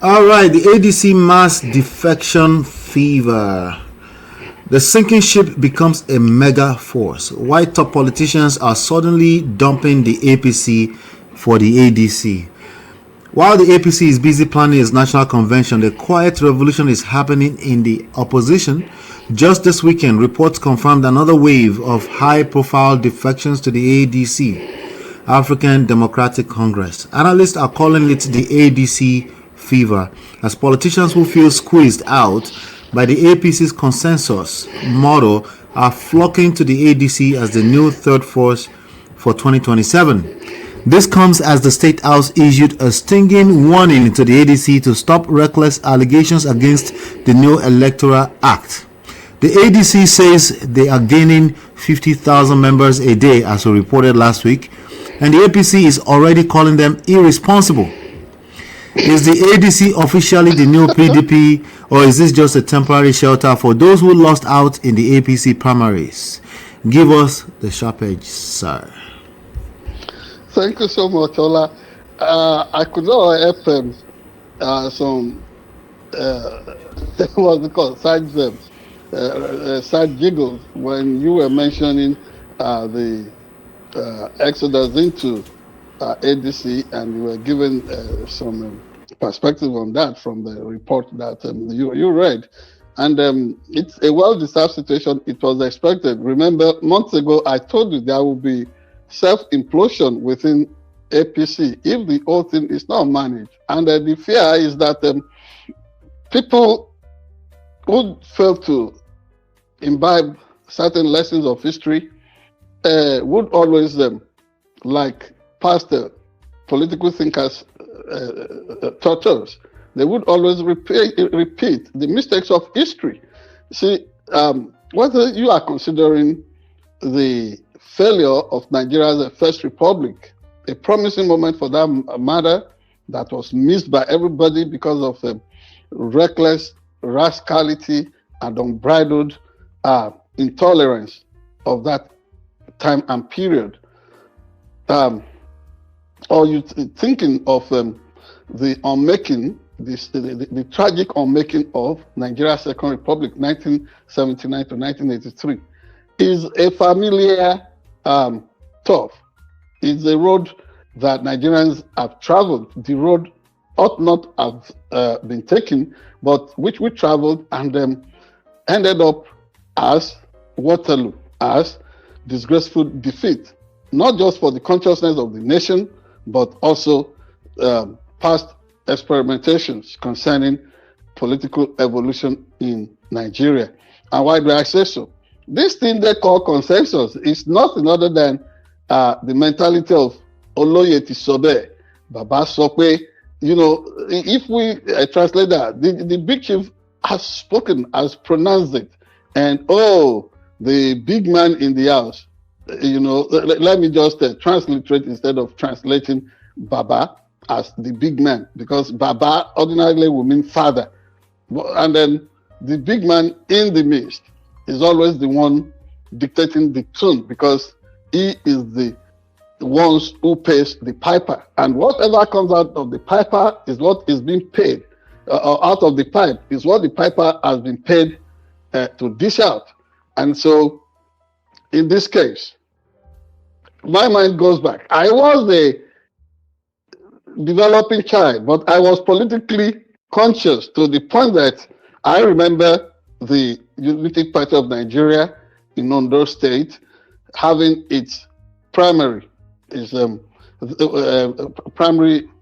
All right, the ADC mass defection fever. The sinking ship becomes a mega force. Why top politicians are suddenly dumping the APC for the ADC. While the APC is busy planning its national convention, the quiet revolution is happening in the opposition. Just this weekend, reports confirmed another wave of high-profile defections to the ADC, African Democratic Congress. Analysts are calling it the ADC fever, as politicians who feel squeezed out by the APC's consensus model are flocking to the ADC as the new third force for 2027. This comes as the State House issued a stinging warning to the ADC to stop reckless allegations against the new Electoral Act. The ADC says they are gaining 50,000 members a day, as we reported last week, and the APC is already calling them irresponsible. Is the ADC officially the new PDP, or is this just a temporary shelter for those who lost out in the APC primaries? Give us the sharp edge, sir. Thank you so much, Ola. I could not help some what's it called, side jiggles when you were mentioning the exodus into ADC, and you were given some perspective on that from the report that you read. And it's a well-deserved situation. It was expected. Remember, months ago, I told you there will be self-implosion within APC if the whole thing is not managed. And the fear is that people who fail to imbibe certain lessons of history would always, like past political thinkers taught us, they would always repeat the mistakes of history. See, whether you are considering the failure of Nigeria as a first republic, a promising moment for that matter, that was missed by everybody because of reckless rascality and unbridled intolerance of that time and period. Or you thinking of the unmaking, the tragic unmaking of Nigeria's Second Republic, 1979 to 1983, is a familiar tough. It's a road that Nigerians have traveled. The road ought not have been taken, but which we traveled and ended up as Waterloo, as disgraceful defeat, not just for the consciousness of the nation, but also past experimentations concerning political evolution in Nigeria. And why do I say so? This thing they call consensus is nothing other than the mentality of Oloyeti Sobe, Baba Sope. You know, if we translate that, the big chief has spoken, has pronounced it, and the big man in the house, you know, let me just transliterate instead of translating Baba as the big man, because Baba ordinarily will mean father. And then the big man in the midst is always the one dictating the tune, because he is the ones who pays the piper. And whatever comes out of the piper is what is being paid, out of the pipe is what the piper has been paid to dish out. And so in this case, my mind goes back. I was a developing child, but I was politically conscious to the point that I remember the Unity Party of Nigeria in Ondo State having its primary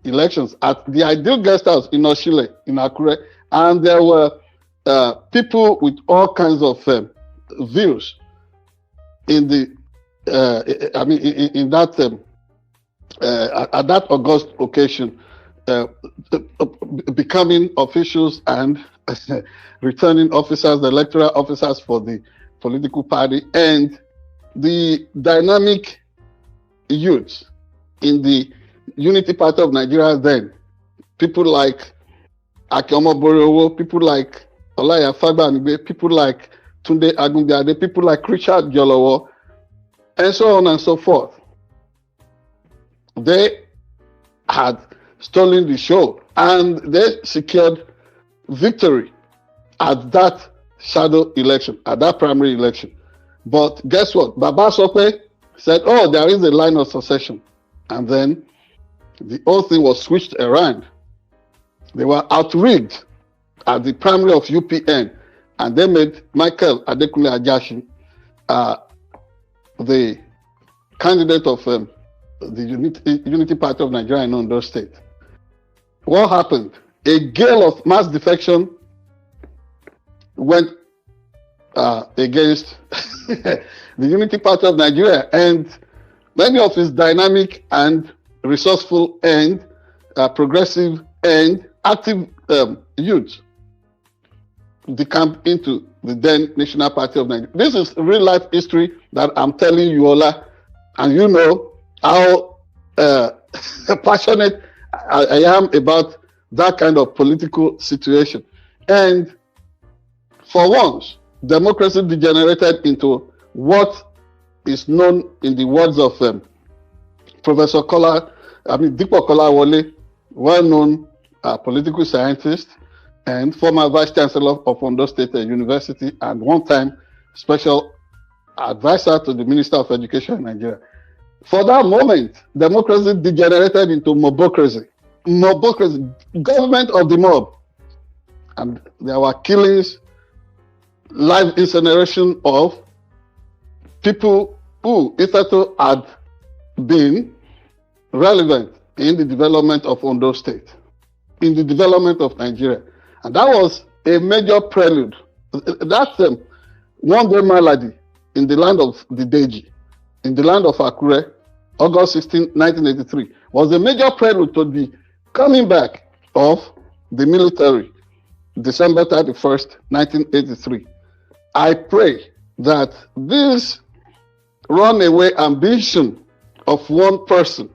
elections at the Ideal Guest House in Oshile, in Akure, and there were people with all kinds of views in the in that at that august occasion, becoming officials and returning officers, the electoral officers for the political party, and the dynamic youth in the Unity Party of Nigeria then, people like Akioma Borowo, people like Olaya Fagbanigbe, people like Tunde Agunbiade, people like Richard Jolowo, and so on and so forth. They had stolen the show. and they secured victory at that shadow election, at that primary election. But guess what? Baba Sope said, oh, there is a line of succession. And then the whole thing was switched around. They were outrigged at the primary of UPN, and they made Michael Adekunle Ajasin the candidate of the Unity Party of Nigeria in Ondo State. What happened? A gale of mass defection went against the Unity Party of Nigeria, and many of its dynamic and resourceful and progressive and active youth decamped into the then National Party of Nigeria. This is real life history that I'm telling you, Ola, and you know how passionate I am about that kind of political situation. And for once, democracy degenerated into what is known in the words of Professor Dipo Kolawole, well-known political scientist and former Vice Chancellor of Ondo State University and one-time special advisor to the Minister of Education in Nigeria. For that moment, democracy degenerated into mobocracy. Mobocracy, government of the mob. And there were killings, live incineration of people who hitherto had been relevant in the development of Ondo State, in the development of Nigeria. And that was a major prelude. That's one day malady in the land of the Deji, in the land of Akure, August 16, 1983, was a major prelude to the coming back of the military, December 31st, 1983. I pray that this runaway ambition of one person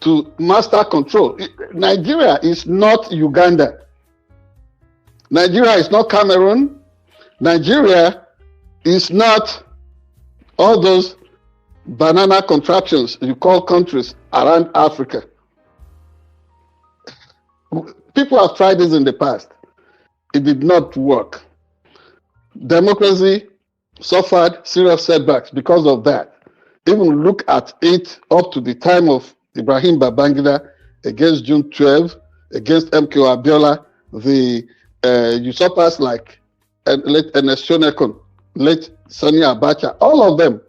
to master control. Nigeria is not Uganda. Nigeria is not Cameroon. Nigeria is not all those banana contraptions you call countries around Africa. People have tried this in the past. It did not work. Democracy suffered serious setbacks because of that. Even look at it up to the time of Ibrahim Babangida against June 12, against MK Abiola, the usurpers like late Ernest Shonekon, late Sani Abacha, all of them,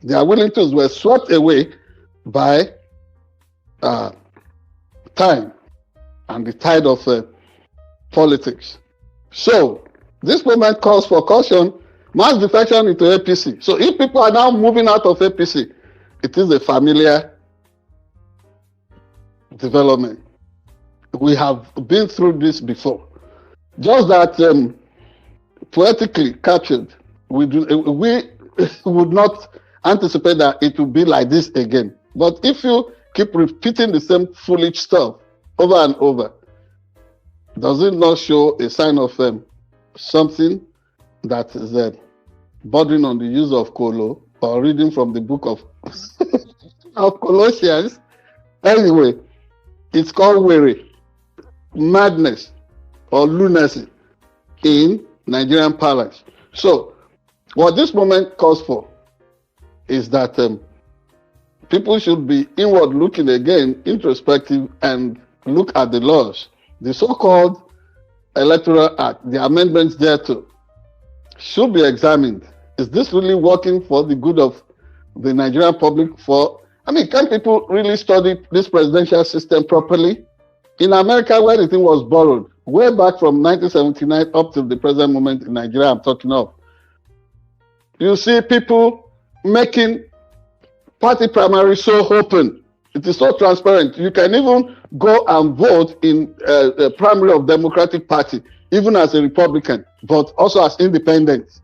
their Wellingtons were swept away by time and the tide of politics. So this movement calls for caution, mass defection into APC. So if people are now moving out of APC, it is a familiar development. We have been through this before. Just that poetically captured, we would not anticipate that it will be like this again. But if you keep repeating the same foolish stuff over and over, does it not show a sign of something that is bordering on the use of Kolo or reading from the book of, of Colossians? Anyway, it's called weary, madness, or lunacy in Nigerian parlance. So, what this moment calls for is that people should be inward looking again, introspective, and look at the laws. The so-called Electoral Act, the amendments thereto, should be examined. Is this really working for the good of the Nigerian public? Can people really study this presidential system properly? In America, where the thing was borrowed, way back from 1979 up to the present moment in Nigeria, I'm talking of, you see people making party primary so open. It is so transparent. You can even go and vote in the primary of Democratic Party, even as a Republican, but also as independent.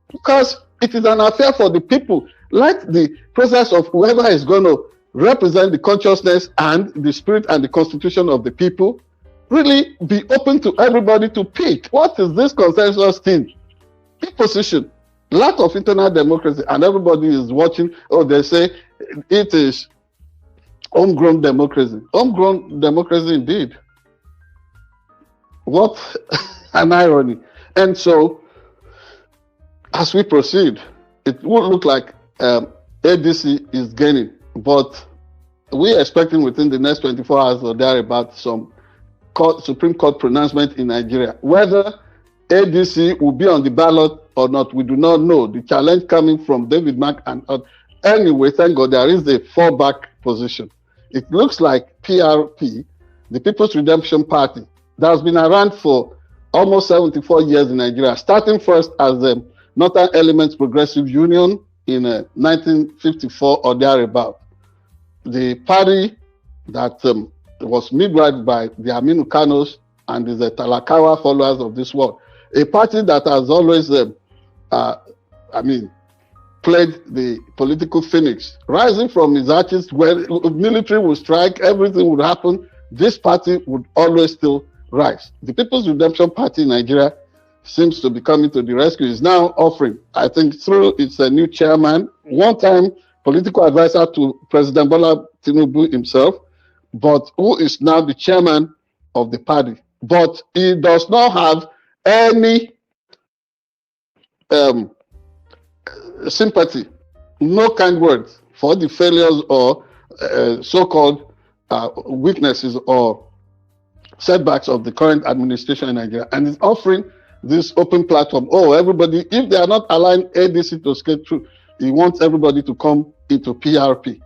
Because it is an affair for the people. Let the process of whoever is going to represent the consciousness and the spirit and the constitution of the people really be open to everybody to pick. What is this consensus thing? Pick position. Lack of internal democracy, and everybody is watching. Oh, they say it is homegrown democracy. Homegrown democracy indeed. What an irony. And so, as we proceed, it would look like ADC is gaining, but we're expecting within the next 24 hours or thereabout some Supreme Court pronouncement in Nigeria. Whether ADC will be on the ballot or not, we do not know. The challenge coming from David Mark and anyway, thank God there is a fallback position. It looks like PRP, the People's Redemption Party, that has been around for almost 74 years in Nigeria, starting first as the Northern Elements Progressive Union in 1954 or thereabout. The party that was midwifed by the Aminu Kanos and the Talakawa followers of this world. A party that has always, played the political phoenix, rising from its arches where military would strike, everything would happen. This party would always still rise. The People's Redemption Party in Nigeria seems to be coming to the rescue. Is now offering, I think, through its new chairman, one-time political advisor to President Bola Tinubu himself, but who is now the chairman of the party. But he does not have any sympathy, no kind words for the failures or so-called weaknesses or setbacks of the current administration in Nigeria, and is offering this open platform. Oh, everybody, if they are not allowing ADC to skate through, he wants everybody to come into PRP.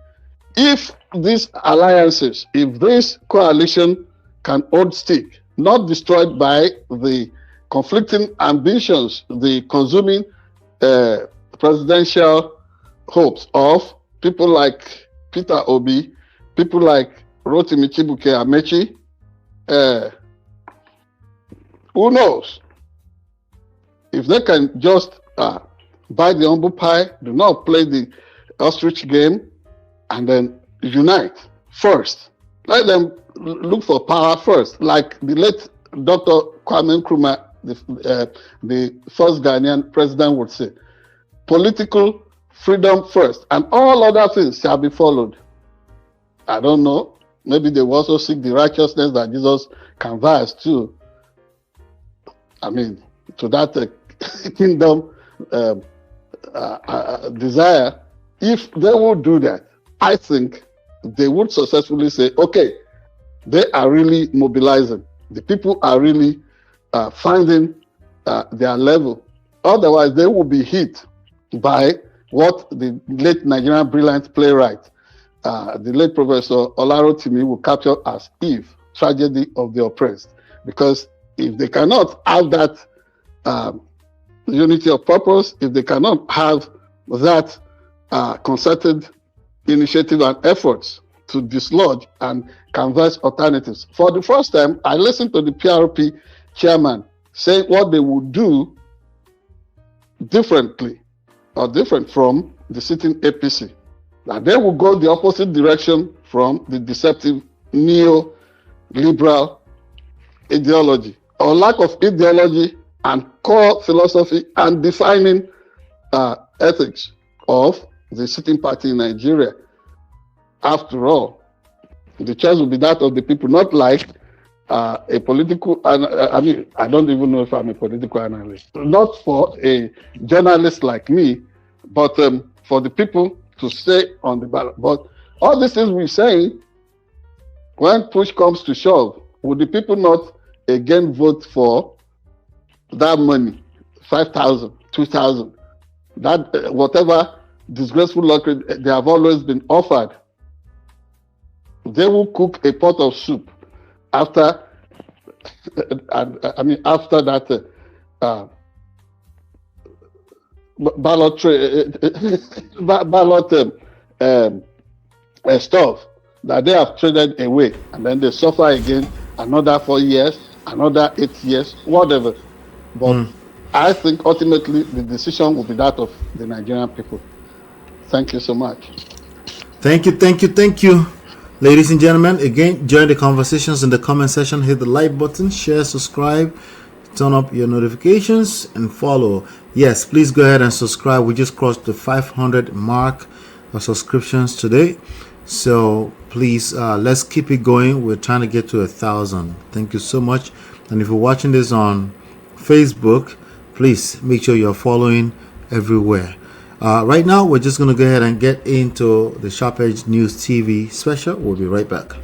If these alliances, if this coalition can hold stick, not destroyed by the conflicting ambitions, the consuming presidential hopes of people like Peter Obi, people like Rotimi Chibuike Amechi, who knows? If they can just buy the humble pie, do not play the ostrich game, and then unite first. Let them look for power first, like the late Dr. Kwame Nkrumah, the first Ghanaian president, would say. Political freedom first, and all other things shall be followed. I don't know. Maybe they will also seek the righteousness that Jesus canvassed too. To that kingdom desire. If they would do that, I think they would successfully say, okay, they are really mobilizing. The people are really finding their level. Otherwise, they will be hit by what the late Nigerian brilliant playwright, the late Professor Oladimeji will capture as Eve, tragedy of the oppressed. Because if they cannot have that unity of purpose, if they cannot have that concerted initiative and efforts to dislodge and canvass alternatives. For the first time, I listened to the PRP chairman say what they would do differently or different from the sitting APC. That they will go the opposite direction from the deceptive neo-liberal ideology or lack of ideology and core philosophy and defining ethics of the sitting party in Nigeria. After all, the choice will be that of the people, not like a political, I don't even know if I'm a political analyst, not for a journalist like me, but for the people to stay on the ballot. But all these things we're saying, when push comes to shove, would the people not again vote for that money, 5,000, 2,000, that whatever disgraceful lottery they have always been offered? They will cook a pot of soup after, after that ballot stuff that they have traded away, and then they suffer again another 4 years, another 8 years, whatever. But I think ultimately the decision will be that of the Nigerian people. Thank you so much. Thank you. Ladies and gentlemen, again, join the conversations in the comment section. Hit the like button, share, subscribe, turn up your notifications, and follow. Yes, please go ahead and subscribe. We just crossed the 500 mark of subscriptions today. So please, let's keep it going. We're trying to get to 1,000. Thank you so much. And if you're watching this on Facebook, please make sure you're following everywhere. Right now, we're just going to go ahead and get into the Sharp Edge News TV special. We'll be right back.